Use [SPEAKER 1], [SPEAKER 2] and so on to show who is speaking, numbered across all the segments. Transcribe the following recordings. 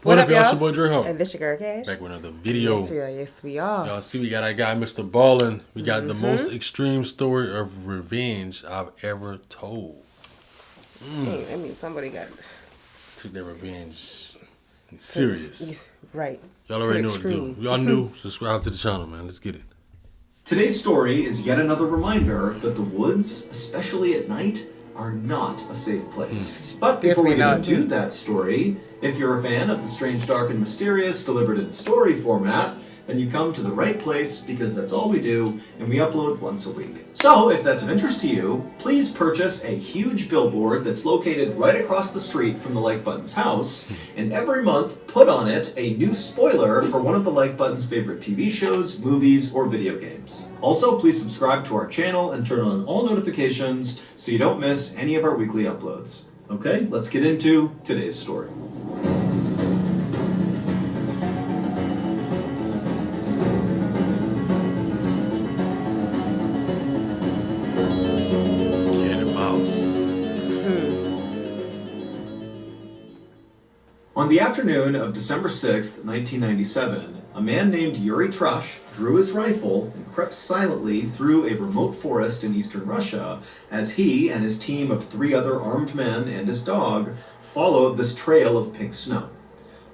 [SPEAKER 1] What up, y'all? It's your boy Dre
[SPEAKER 2] And this your girl Cash.
[SPEAKER 1] Back with another video.
[SPEAKER 2] Yes, we are. Yes, we are.
[SPEAKER 1] Y'all see we got our guy MrBallen. We got the most extreme story of revenge I've ever told.
[SPEAKER 2] Hey, I mean, somebody got...
[SPEAKER 1] Took their revenge serious.
[SPEAKER 2] Right.
[SPEAKER 1] Y'all already know what to do. Y'all new, subscribe to the channel, man. Let's get it.
[SPEAKER 3] Today's story is yet another reminder that the woods, especially at night, are not a safe place. But before we get into that story, if you're a fan of the strange, dark, and mysterious delivered in story format, then you come to the right place because that's all we do, and we upload once a week. So, if that's of interest to you, please purchase a huge billboard that's located right across the street from the Like Button's house, and every month put on it a new spoiler for one of the Like Button's favorite TV shows, movies, or video games. Also, please subscribe to our channel and turn on all notifications so you don't miss any of our weekly uploads. Okay, let's get into today's story. On the afternoon of December 6th, 1997, a man named Yuri Trush drew his rifle and crept silently through a remote forest in eastern Russia as he and his team of 3 other armed men and his dog followed this trail of pink snow.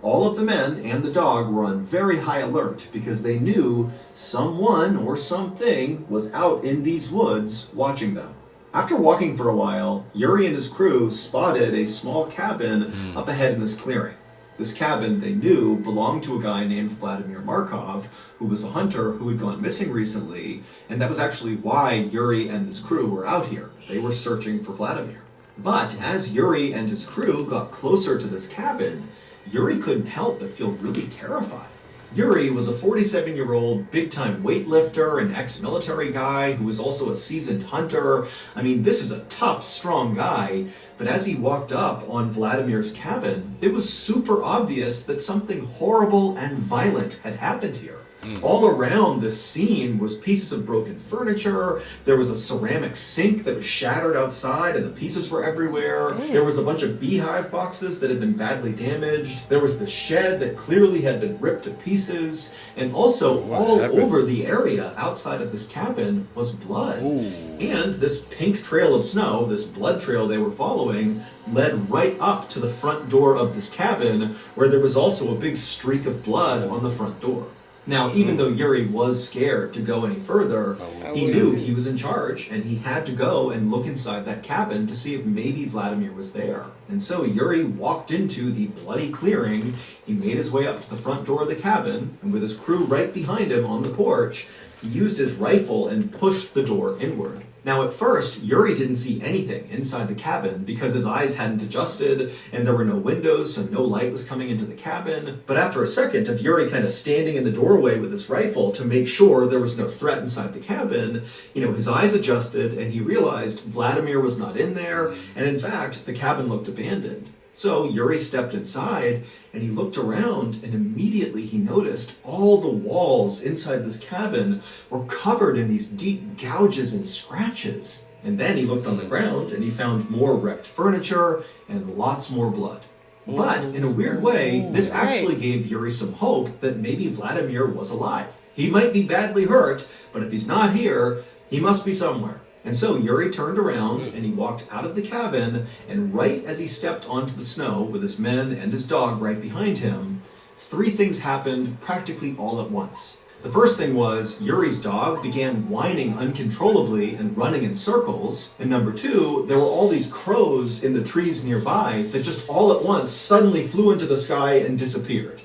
[SPEAKER 3] All of the men and the dog were on very high alert because they knew someone or something was out in these woods watching them. After walking for a while, Yuri and his crew spotted a small cabin up ahead in this clearing. This cabin, they knew, belonged to a guy named Vladimir Markov, who was a hunter who had gone missing recently, and that was actually why Yuri and his crew were out here. They were searching for Vladimir. But as Yuri and his crew got closer to this cabin, Yuri couldn't help but feel really terrified. Yuri was a 47-year-old, big-time weightlifter, an ex-military guy who was also a seasoned hunter. I mean, this is a tough, strong guy. But as he walked up on Vladimir's cabin, it was super obvious that something horrible and violent had happened here. All around this scene was pieces of broken furniture. There was a ceramic sink that was shattered outside and the pieces were everywhere. There was a bunch of beehive boxes that had been badly damaged. There was the shed that clearly had been ripped to pieces. And also over the area outside of this cabin was blood. And this pink trail of snow, this blood trail they were following, led right up to the front door of this cabin, where there was also a big streak of blood on the front door. Now, even though Yuri was scared to go any further, he knew he was in charge, and he had to go and look inside that cabin to see if maybe Vladimir was there. And so Yuri walked into the bloody clearing, he made his way up to the front door of the cabin, and with his crew right behind him on the porch, he used his rifle and pushed the door inward. Now, at first, Yuri didn't see anything inside the cabin because his eyes hadn't adjusted and there were no windows, so no light was coming into the cabin. But after a second of Yuri kind of standing in the doorway with his rifle to make sure there was no threat inside the cabin, his eyes adjusted and he realized Vladimir was not in there, and in fact, the cabin looked abandoned. So Yuri stepped inside and he looked around, and immediately he noticed all the walls inside this cabin were covered in these deep gouges and scratches. And then he looked on the ground and he found more wrecked furniture and lots more blood. But in a weird way, this actually gave Yuri some hope that maybe Vladimir was alive. He might be badly hurt, but if he's not here, he must be somewhere. And so Yuri turned around and he walked out of the cabin, and right as he stepped onto the snow with his men and his dog right behind him, 3 things happened practically all at once. The first thing was Yuri's dog began whining uncontrollably and running in circles. And number 2, there were all these crows in the trees nearby that just all at once suddenly flew into the sky and disappeared.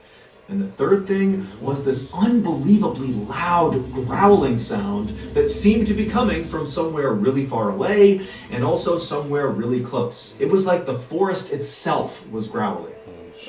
[SPEAKER 3] And the third thing was this unbelievably loud growling sound that seemed to be coming from somewhere really far away and also somewhere really close. It was like the forest itself was growling.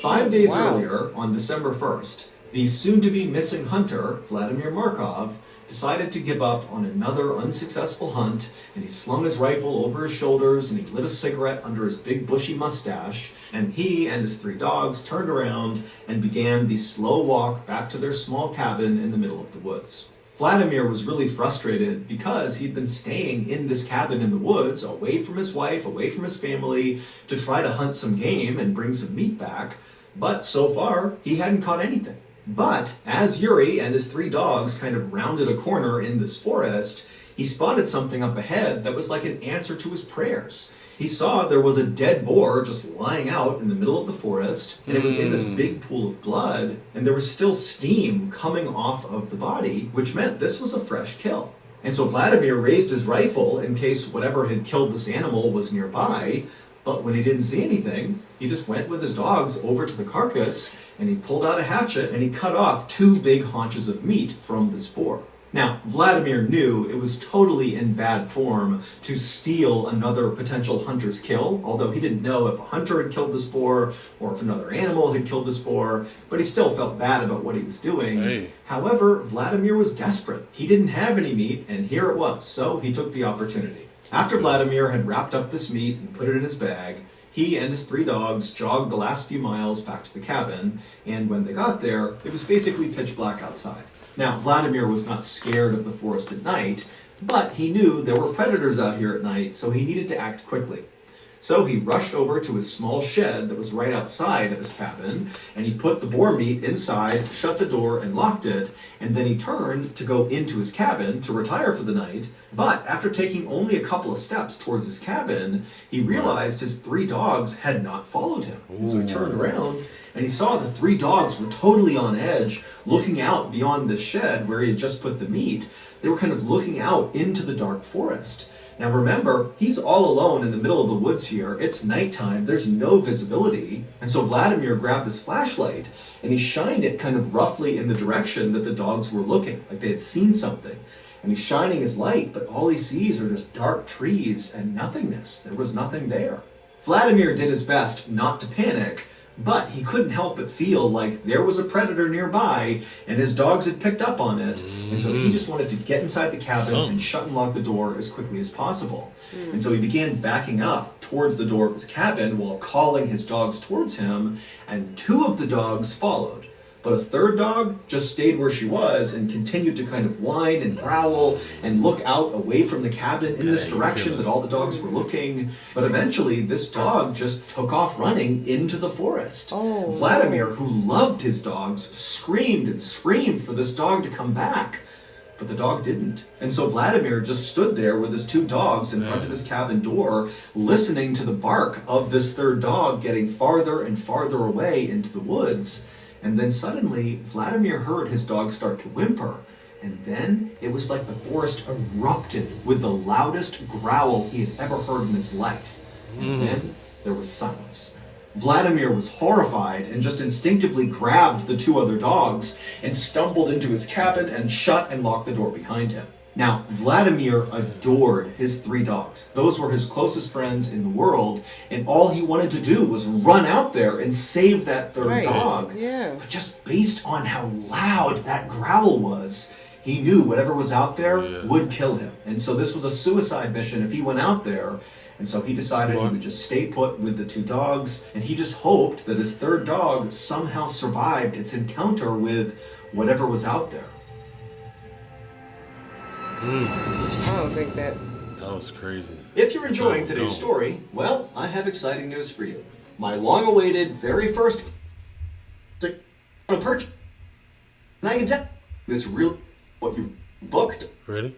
[SPEAKER 3] 5 days earlier, on December 1st, the soon-to-be missing hunter, Vladimir Markov, decided to give up on another unsuccessful hunt, and he slung his rifle over his shoulders and he lit a cigarette under his big bushy mustache, and he and his 3 dogs turned around and began the slow walk back to their small cabin in the middle of the woods. Vladimir was really frustrated because he'd been staying in this cabin in the woods, away from his wife, away from his family, to try to hunt some game and bring some meat back. But so far, he hadn't caught anything. But as Yuri and his 3 dogs kind of rounded a corner in this forest, he spotted something up ahead that was like an answer to his prayers. He saw there was a dead boar just lying out in the middle of the forest, and it was in this big pool of blood, and there was still steam coming off of the body, which meant this was a fresh kill. And so Vladimir raised his rifle in case whatever had killed this animal was nearby, but when he didn't see anything, he just went with his dogs over to the carcass, and he pulled out a hatchet, and he cut off 2 big haunches of meat from this boar. Now, Vladimir knew it was totally in bad form to steal another potential hunter's kill, although he didn't know if a hunter had killed this boar or if another animal had killed this boar, but he still felt bad about what he was doing.
[SPEAKER 1] Hey.
[SPEAKER 3] However, Vladimir was desperate. He didn't have any meat, and here it was, so he took the opportunity. After Vladimir had wrapped up this meat and put it in his bag, he and his 3 dogs jogged the last few miles back to the cabin, and when they got there, it was basically pitch black outside. Now, Vladimir was not scared of the forest at night, but he knew there were predators out here at night, so he needed to act quickly. So he rushed over to his small shed that was right outside of his cabin, and he put the boar meat inside, shut the door, and locked it, and then he turned to go into his cabin to retire for the night, but after taking only a couple of steps towards his cabin, he realized his 3 dogs had not followed him. And so he turned around, and he saw the 3 dogs were totally on edge, looking out beyond the shed where he had just put the meat. They were kind of looking out into the dark forest. Now remember, he's all alone in the middle of the woods here. It's nighttime, there's no visibility. And so Vladimir grabbed his flashlight and he shined it kind of roughly in the direction that the dogs were looking, like they had seen something. And he's shining his light, but all he sees are just dark trees and nothingness. There was nothing there. Vladimir did his best not to panic, but he couldn't help but feel like there was a predator nearby and his dogs had picked up on it. And so he just wanted to get inside the cabin and shut and lock the door as quickly as possible. And so he began backing up towards the door of his cabin while calling his dogs towards him, and 2 of the dogs followed. But a 3rd dog just stayed where she was and continued to kind of whine and growl and look out away from the cabin in this direction that all the dogs were looking. But eventually, this dog just took off running into the forest.
[SPEAKER 2] Oh.
[SPEAKER 3] Vladimir, who loved his dogs, screamed and screamed for this dog to come back. But the dog didn't. And so Vladimir just stood there with his 2 dogs in front of his cabin door, listening to the bark of this 3rd dog getting farther and farther away into the woods. And then suddenly, Vladimir heard his dog start to whimper. And then it was like the forest erupted with the loudest growl he had ever heard in his life. And then there was silence. Vladimir was horrified and just instinctively grabbed the 2 other dogs and stumbled into his cabin and shut and locked the door behind him. Now, Vladimir adored his 3 dogs. Those were his closest friends in the world, and all he wanted to do was run out there and save that 3rd dog.
[SPEAKER 2] Yeah.
[SPEAKER 3] But just based on how loud that growl was, he knew whatever was out there would kill him. And so this was a suicide mission if he went out there. And so he decided he would just stay put with the 2 dogs, and he just hoped that his 3rd dog somehow survived its encounter with whatever was out there.
[SPEAKER 2] I don't think that.
[SPEAKER 1] That was crazy.
[SPEAKER 3] If you're enjoying today's story, well, I have exciting news for you. My long-awaited very first purchase. And I can tell this real what you booked.
[SPEAKER 1] Ready?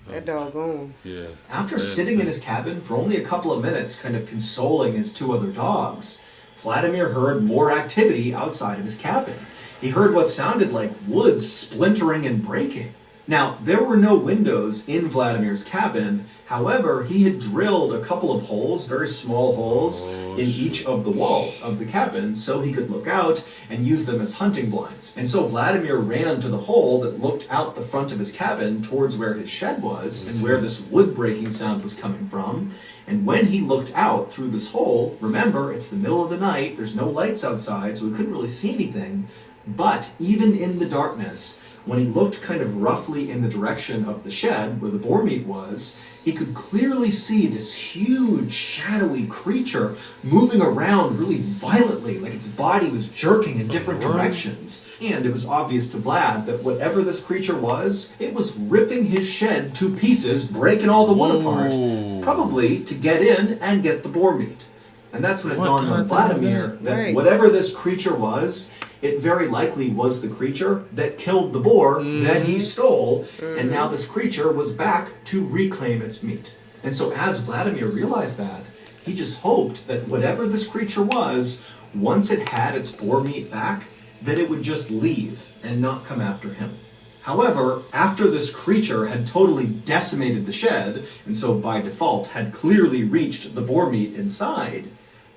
[SPEAKER 2] That doggone.
[SPEAKER 1] Yeah.
[SPEAKER 3] After sitting in his cabin for only a couple of minutes, kind of consoling his 2 other dogs, Vladimir heard more activity outside of his cabin. He heard what sounded like wood splintering and breaking. Now, there were no windows in Vladimir's cabin. However, he had drilled a couple of holes, very small holes, in each of the walls of the cabin so he could look out and use them as hunting blinds. And so Vladimir ran to the hole that looked out the front of his cabin towards where his shed was and where this wood breaking sound was coming from. And when he looked out through this hole, remember, it's the middle of the night, there's no lights outside, so he couldn't really see anything. But even in the darkness, when he looked kind of roughly in the direction of the shed where the boar meat was, he could clearly see this huge, shadowy creature moving around really violently, like its body was jerking in different directions. And it was obvious to Vlad that whatever this creature was, it was ripping his shed to pieces, breaking all the wood apart, probably to get in and get the boar meat. And that's when it dawned on Vladimir that whatever this creature was, it very likely was the creature that killed the boar that he stole, and now this creature was back to reclaim its meat. And so as Vladimir realized that, he just hoped that whatever this creature was, once it had its boar meat back, that it would just leave and not come after him. However, after this creature had totally decimated the shed, and so by default had clearly reached the boar meat inside,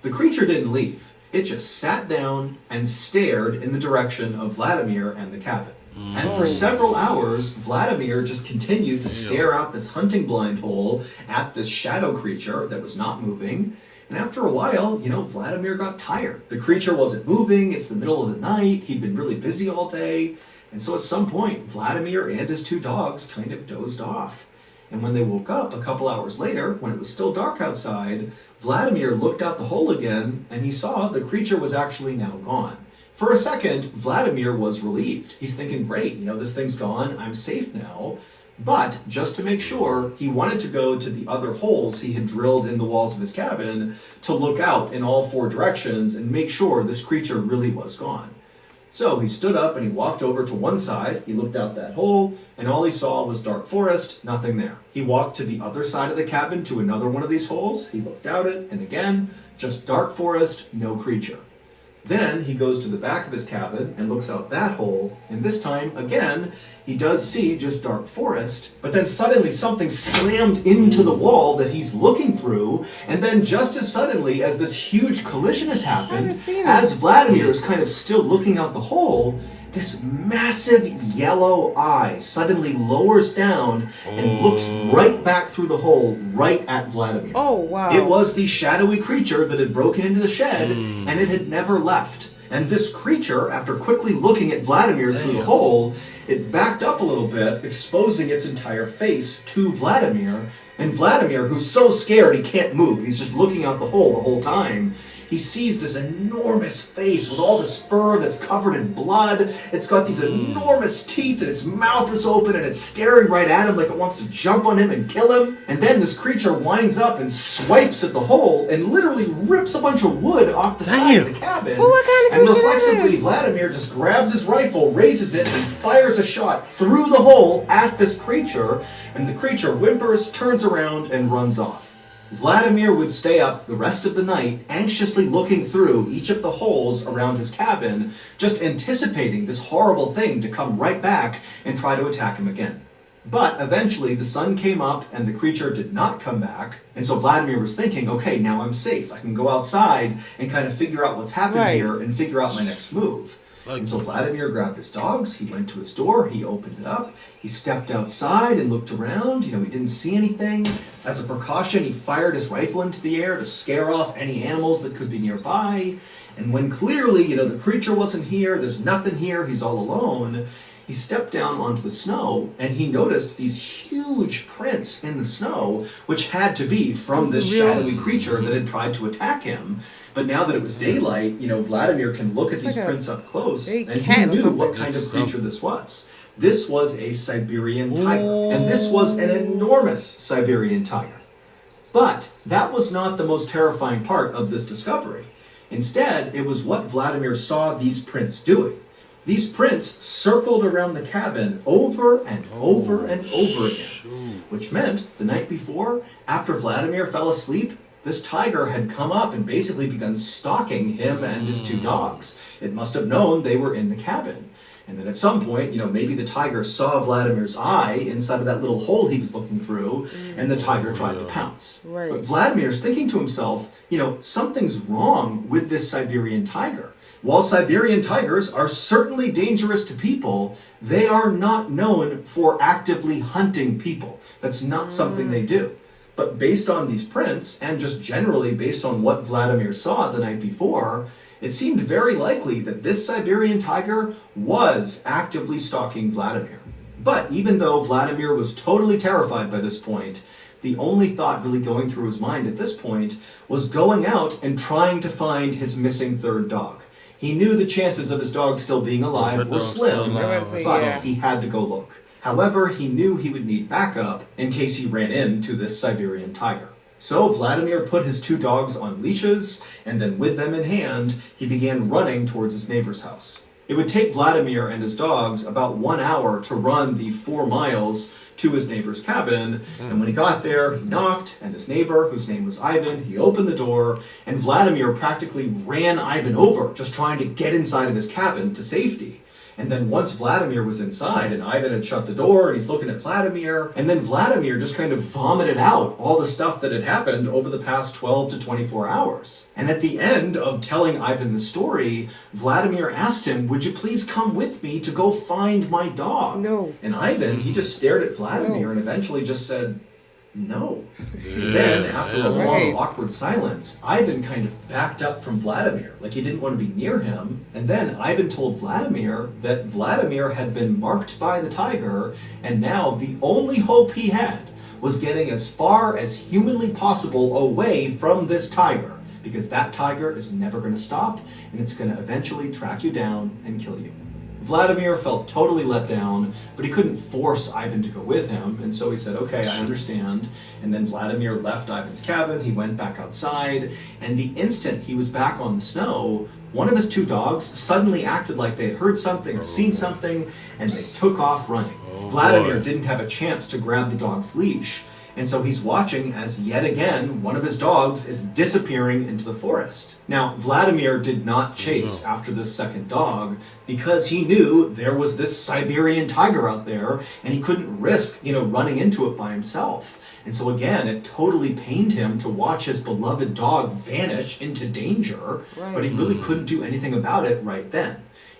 [SPEAKER 3] the creature didn't leave. It just sat down and stared in the direction of Vladimir and the cabin. And for several hours, Vladimir just continued to stare out this hunting blind hole at this shadow creature that was not moving. And after a while, Vladimir got tired. The creature wasn't moving, it's the middle of the night, he'd been really busy all day. And so at some point, Vladimir and his two dogs kind of dozed off. And when they woke up a couple hours later, when it was still dark outside, Vladimir looked out the hole again, and he saw the creature was actually now gone. For a second, Vladimir was relieved. He's thinking, great, this thing's gone, I'm safe now. But, just to make sure, he wanted to go to the other holes he had drilled in the walls of his cabin to look out in all four directions and make sure this creature really was gone. So he stood up and he walked over to one side, he looked out that hole, and all he saw was dark forest, nothing there. He walked to the other side of the cabin to another one of these holes, he looked out it, and again, just dark forest, no creature. Then he goes to the back of his cabin and looks out that hole, and this time, again, he does see just dark forest, but then suddenly something slammed into the wall that he's looking through, and then just as suddenly as this huge collision has happened, as Vladimir is kind of still looking out the hole, this massive yellow eye suddenly lowers down and looks right back through the hole, right at Vladimir.
[SPEAKER 2] Oh, wow.
[SPEAKER 3] It was the shadowy creature that had broken into the shed, and it had never left. And this creature, after quickly looking at Vladimir through the hole, it backed up a little bit, exposing its entire face to Vladimir. And Vladimir, who's so scared he can't move, he's just looking out the hole the whole time, he sees this enormous face with all this fur that's covered in blood. It's got these enormous teeth, and its mouth is open, and it's staring right at him like it wants to jump on him and kill him. And then this creature winds up and swipes at the hole and literally rips a bunch of wood off the side of the cabin.
[SPEAKER 2] Well, what kind of
[SPEAKER 3] and
[SPEAKER 2] creature
[SPEAKER 3] reflexively,
[SPEAKER 2] is?
[SPEAKER 3] Vladimir just grabs his rifle, raises it, and fires a shot through the hole at this creature. And the creature whimpers, turns around, and runs off. Vladimir would stay up the rest of the night, anxiously looking through each of the holes around his cabin, just anticipating this horrible thing to come right back and try to attack him again. But eventually the sun came up and the creature did not come back, and so Vladimir was thinking, okay, now I'm safe. I can go outside and kind of figure out what's happened here and figure out my next move. And so Vladimir grabbed his dogs, he went to his door, he opened it up, he stepped outside and looked around, he didn't see anything. As a precaution, he fired his rifle into the air to scare off any animals that could be nearby. And when clearly, the creature wasn't here, there's nothing here, he's all alone, he stepped down onto the snow and he noticed these huge prints in the snow, which had to be from this shadowy creature that had tried to attack him. But now that it was daylight, Vladimir can look at these prints up close, and he knew what kind of creature this was. This was a Siberian tiger, and this was an enormous Siberian tiger. But that was not the most terrifying part of this discovery. Instead, it was what Vladimir saw these prints doing. These prints circled around the cabin over and over and over again, which meant the night before, after Vladimir fell asleep, this tiger had come up and basically begun stalking him and his two dogs. It must have known they were in the cabin. And then at some point, maybe the tiger saw Vladimir's eye inside of that little hole he was looking through, and the tiger tried to pounce.
[SPEAKER 2] Right.
[SPEAKER 3] But Vladimir's thinking to himself, something's wrong with this Siberian tiger. While Siberian tigers are certainly dangerous to people, they are not known for actively hunting people. That's not something they do. But based on these prints, and just generally based on what Vladimir saw the night before, It seemed very likely that this Siberian tiger was actively stalking Vladimir. But even though Vladimir was totally terrified by this point, the only thought really going through his mind at this point was going out and trying to find his missing third dog. He knew the chances of his dog still being alive were slim, but he had to go look. However, he knew he would need backup in case he ran into this Siberian tiger. So Vladimir put his 2 dogs on leashes, and then with them in hand, he began running towards his neighbor's house. It would take Vladimir and his dogs about 1 hour to run the 4 miles to his neighbor's cabin, and when he got there, he knocked, and his neighbor, whose name was Ivan, he opened the door, and Vladimir practically ran Ivan over, just trying to get inside of his cabin to safety. And then once Vladimir was inside and Ivan had shut the door and he's looking at Vladimir, and then Vladimir just kind of vomited out all the stuff that had happened over the past 12 to 24 hours. And at the end of telling Ivan the story, Vladimir asked him, "Would you please come with me to go find my dog?"
[SPEAKER 2] No.
[SPEAKER 3] And Ivan, he just stared at Vladimir and eventually just said, "No." Then, after a long, awkward silence, Ivan kind of backed up from Vladimir, like he didn't want to be near him. And then Ivan told Vladimir that Vladimir had been marked by the tiger, and now the only hope he had was getting as far as humanly possible away from this tiger, because that tiger is never going to stop, and it's going to eventually track you down and kill you. Vladimir felt totally let down, but he couldn't force Ivan to go with him, and so he said, "Okay, I understand." And then Vladimir left Ivan's cabin, he went back outside, and the instant he was back on the snow, one of his 2 dogs suddenly acted like they had heard something or seen something, and they took off running. Vladimir didn't have a chance to grab the dog's leash, and so he's watching as yet again one of his dogs is disappearing into the forest. Now, Vladimir did not chase after this second dog because he knew there was this Siberian tiger out there and he couldn't risk, running into it by himself. And so again, it totally pained him to watch his beloved dog vanish into danger, but he really couldn't do anything about it right then.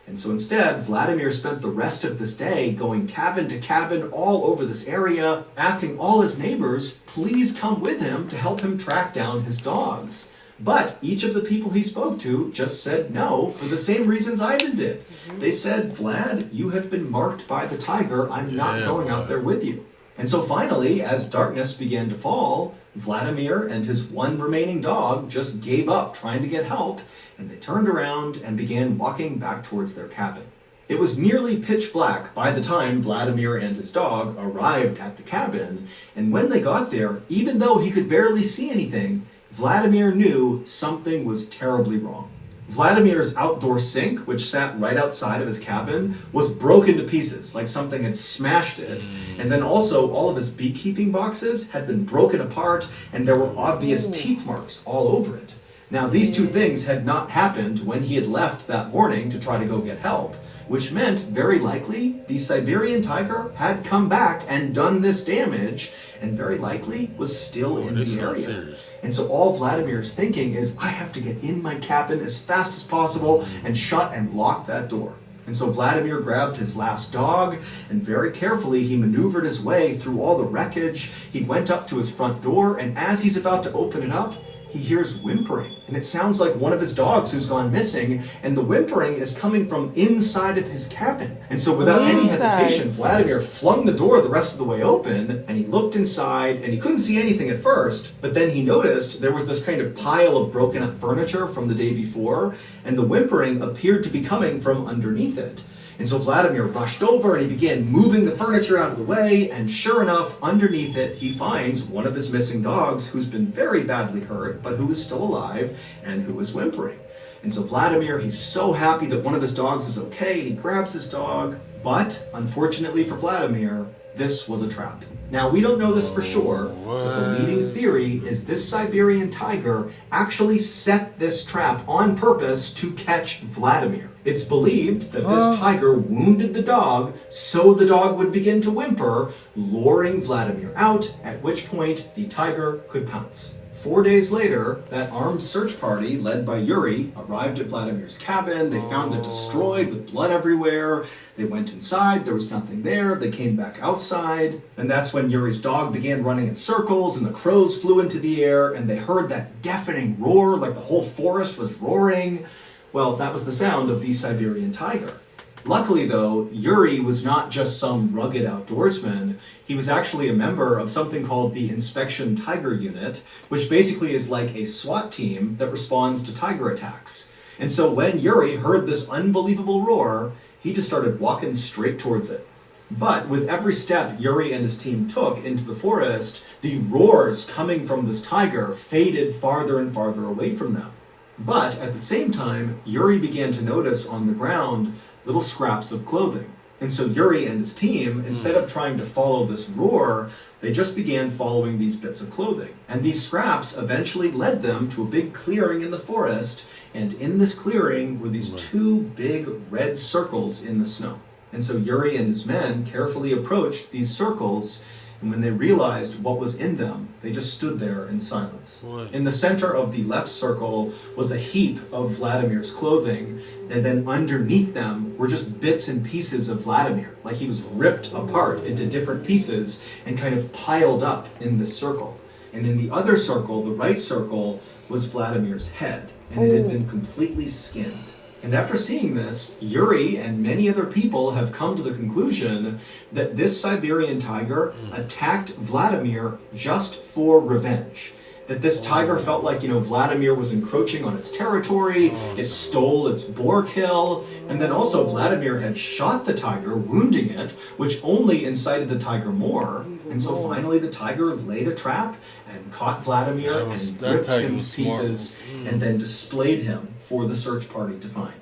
[SPEAKER 3] And so instead, Vladimir spent the rest of this day going cabin to cabin all over this area, asking all his neighbors, please come with him to help him track down his dogs. But each of the people he spoke to just said no for the same reasons Ivan did. They said, "Vlad, you have been marked by the tiger. I'm not going out there with you." And so finally, as darkness began to fall, Vladimir and his 1 remaining dog just gave up trying to get help, and they turned around and began walking back towards their cabin. It was nearly pitch black by the time Vladimir and his dog arrived at the cabin, and when they got there, even though he could barely see anything, Vladimir knew something was terribly wrong. Vladimir's outdoor sink, which sat right outside of his cabin, was broken to pieces, like something had smashed it. And then also, all of his beekeeping boxes had been broken apart, and there were obvious teeth marks all over it. Now, these 2 things had not happened when he had left that morning to try to go get help, which meant, very likely, the Siberian tiger had come back and done this damage, and very likely was still in the area. And so all Vladimir's thinking is, I have to get in my cabin as fast as possible and shut and lock that door. And so Vladimir grabbed his last dog, and very carefully he maneuvered his way through all the wreckage. He went up to his front door, and as he's about to open it up, he hears whimpering, and it sounds like one of his dogs who's gone missing, and the whimpering is coming from inside of his cabin. And so without any hesitation, Vladimir flung the door the rest of the way open, and he looked inside, and he couldn't see anything at first, but then he noticed there was this kind of pile of broken up furniture from the day before, and the whimpering appeared to be coming from underneath it. And so Vladimir rushed over and he began moving the furniture out of the way, and sure enough, underneath it, he finds one of his missing dogs who's been very badly hurt, but who is still alive and who is whimpering. And so Vladimir, he's so happy that one of his dogs is okay, and he grabs his dog, but unfortunately for Vladimir, this was a trap. Now, we don't know this for sure, but the leading theory is this Siberian tiger actually set this trap on purpose to catch Vladimir. It's believed that this tiger wounded the dog so the dog would begin to whimper, luring Vladimir out, at which point the tiger could pounce. 4 days later, that armed search party, led by Yuri, arrived at Vladimir's cabin. They found it destroyed with blood everywhere. They went inside, there was nothing there. They came back outside, and that's when Yuri's dog began running in circles, and the crows flew into the air, and they heard that deafening roar, like the whole forest was roaring. Well, that was the sound of the Siberian tiger. Luckily, though, Yuri was not just some rugged outdoorsman. He was actually a member of something called the Inspection Tiger Unit, which basically is like a SWAT team that responds to tiger attacks. And so when Yuri heard this unbelievable roar, he just started walking straight towards it. But with every step Yuri and his team took into the forest, the roars coming from this tiger faded farther and farther away from them. But at the same time, Yuri began to notice on the ground little scraps of clothing. And so Yuri and his team, instead of trying to follow this roar, they just began following these bits of clothing. And these scraps eventually led them to a big clearing in the forest, and in this clearing were these two big red circles in the snow. And so Yuri and his men carefully approached these circles, and when they realized what was in them, they just stood there in silence.
[SPEAKER 1] Boy.
[SPEAKER 3] In the center of the left circle was a heap of Vladimir's clothing, and then underneath them were just bits and pieces of Vladimir, like he was ripped apart into different pieces and kind of piled up in this circle. And in the other circle, the right circle, was Vladimir's head, and it had been completely skinned. And after seeing this, Yuri and many other people have come to the conclusion that this Siberian tiger attacked Vladimir just for revenge. That this tiger felt like, Vladimir was encroaching on its territory, it stole its boar kill, and then also Vladimir had shot the tiger, wounding it, which only incited the tiger more. And so finally the tiger laid a trap and caught Vladimir and ripped him to pieces and then displayed him for the search party to find.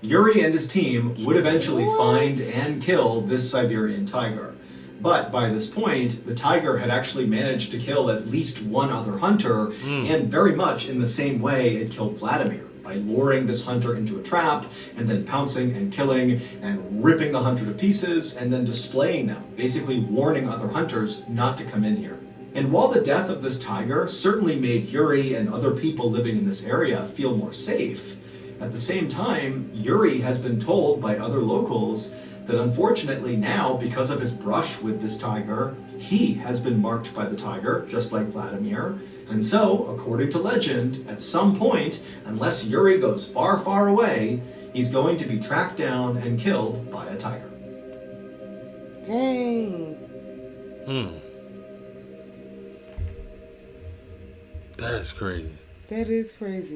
[SPEAKER 3] Yuri and his team would eventually find and kill this Siberian tiger. But by this point, the tiger had actually managed to kill at least one other hunter, and very much in the same way it killed Vladimir, by luring this hunter into a trap, and then pouncing and killing, and ripping the hunter to pieces, and then displaying them, basically warning other hunters not to come in here. And while the death of this tiger certainly made Yuri and other people living in this area feel more safe, at the same time, Yuri has been told by other locals that unfortunately now, because of his brush with this tiger, he has been marked by the tiger, just like Vladimir. And so, according to legend, at some point, unless Yuri goes far, far away, he's going to be tracked down and killed by a tiger.
[SPEAKER 2] Dang.
[SPEAKER 1] That's crazy.
[SPEAKER 2] That is crazy.